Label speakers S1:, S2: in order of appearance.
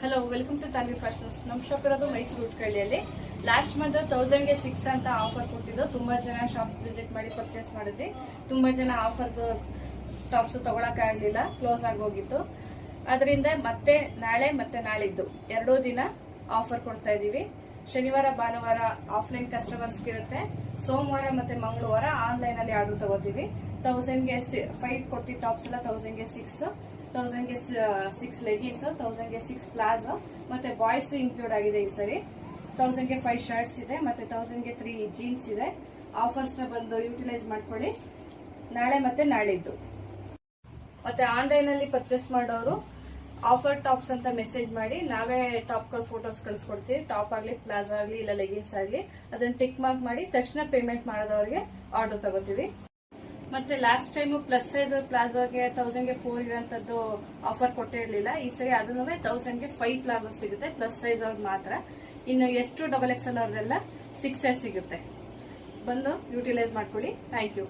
S1: Hello, welcome to Tanvi fashions. ನಮ್ಮ shop ಇರೋದು ಮೈಸೂರು ಉಟ್ಕಳ್ಳಿಯಲ್ಲಿ. ಲಾಸ್ಟ್ ಮಂತ್ 1000ಗೆ 6 ಅಂತ ಆಫರ್ ಕೊಟ್ಟಿದ್ದು. ತುಂಬಾ ಜನ ಶಾಪ್ ವಿಸಿಟ್ ಮಾಡಿ ಪರ್ಚೇಸ್ ಮಾಡಿದ್ವಿ. ತುಂಬಾ ಜನ ಆಫರ್ದು ಟಾಪ್ಸ್ ತಗೊಳಕ್ ಆಗ್ಲಿಲ್ಲ, ಕ್ಲೋಸ್ ಆಗೋಗಿತ್ತು. ಅದರಿಂದ ಮತ್ತೆ ನಾಳೆ ಮತ್ತೆ ನಾಳಿದ್ದು 2 ದಿನ ಆಫರ್ ಕೊಡ್ತಾ ಇದೀವಿ. ಶನಿವಾರ ಭಾನುವಾರ ಆಫ್ಲೈನ್ ಕಸ್ಟಮರ್ಸ್ ಇರುತ್ತೆ. ಸೋಮವಾರ ಮತ್ತೆ ಮಂಗಳವಾರ ಆನ್ಲೈನ್ ಅಲ್ಲಿ ಆರ್ಡರ್ ತಗೋತೀವಿ. 1000ಗೆ 5 ಕೊಡ್ತೀವಿ ಟಾಪ್ಸ್ ಎಲ್ಲ. 1000ಗೆ 6, 1000ಗೆ 6 ಲೆಗಿನ್ಸ್, 1000ಗೆ 6 ಪ್ಲಾಜೋ ಮತ್ತೆ ಬಾಯ್ಸ್ ಇನ್ಕ್ಲೂಡ್ ಆಗಿದೆ ಈ ಸರಿ. 1000ಗೆ 5 ಶರ್ಟ್ಸ್ ಇದೆ ಮತ್ತೆ 1000ಗೆ 3 ಜೀನ್ಸ್ ಇದೆ. ಆಫರ್ಸ್ ನ ಬಂದು ಯೂಟಿಲೈಸ್ ಮಾಡ್ಕೊಳ್ಳಿ. ನಾಳೆ ಮತ್ತೆ ನಾಳಿದ್ದು. ಮತ್ತೆ ಆನ್ಲೈನ್ ಅಲ್ಲಿ ಪರ್ಚೇಸ್ ಮಾಡೋರು ಆಫರ್ ಟಾಪ್ಸ್ ಅಂತ ಮೆಸೇಜ್ ಮಾಡಿ ನಾವೇ ಟಾಪ್ಗಳ ಫೋಟೋಸ್ ಕಳಿಸ್ಕೊಡ್ತೀವಿ. ಟಾಪ್ ಆಗ್ಲಿ, ಪ್ಲಾಜೋ ಆಗ್ಲಿ, ಇಲ್ಲ ಲೆಗಿನ್ಸ್ ಆಗ್ಲಿ, ಅದನ್ನ ಟಿಕ್ ಮಾರ್ಕ್ ಮಾಡಿ ತಕ್ಷಣ ಪೇಮೆಂಟ್ ಮಾಡೋದವ್ರಿಗೆ ಆರ್ಡರ್ ತಗೋತೀವಿ. ಮತ್ತೆ ಲಾಸ್ಟ್ ಟೈಮ್ ಪ್ಲಸ್ ಸೈಜ್ ಪ್ಲಾಜೋಗೆ 1000ಗೆ 4 ಇರೋಂಥದ್ದು ಆಫರ್ ಕೊಟ್ಟಿರ್ಲಿಲ್ಲ. ಈ ಸರಿ ಅದನ್ನು 1000ಗೆ 5 ಪ್ಲಾಜೋ ಸಿಗುತ್ತೆ, ಪ್ಲಸ್ ಸೈಜ್ ಅವ್ರಿಗೆ ಮಾತ್ರ. ಇನ್ನು ಎಷ್ಟು XXL ಅವ್ರದೆಲ್ಲ 6 ಸಿಗುತ್ತೆ. ಬಂದು ಯೂಟಿಲೈಸ್ ಮಾಡ್ಕೊಳ್ಳಿ. Thank you.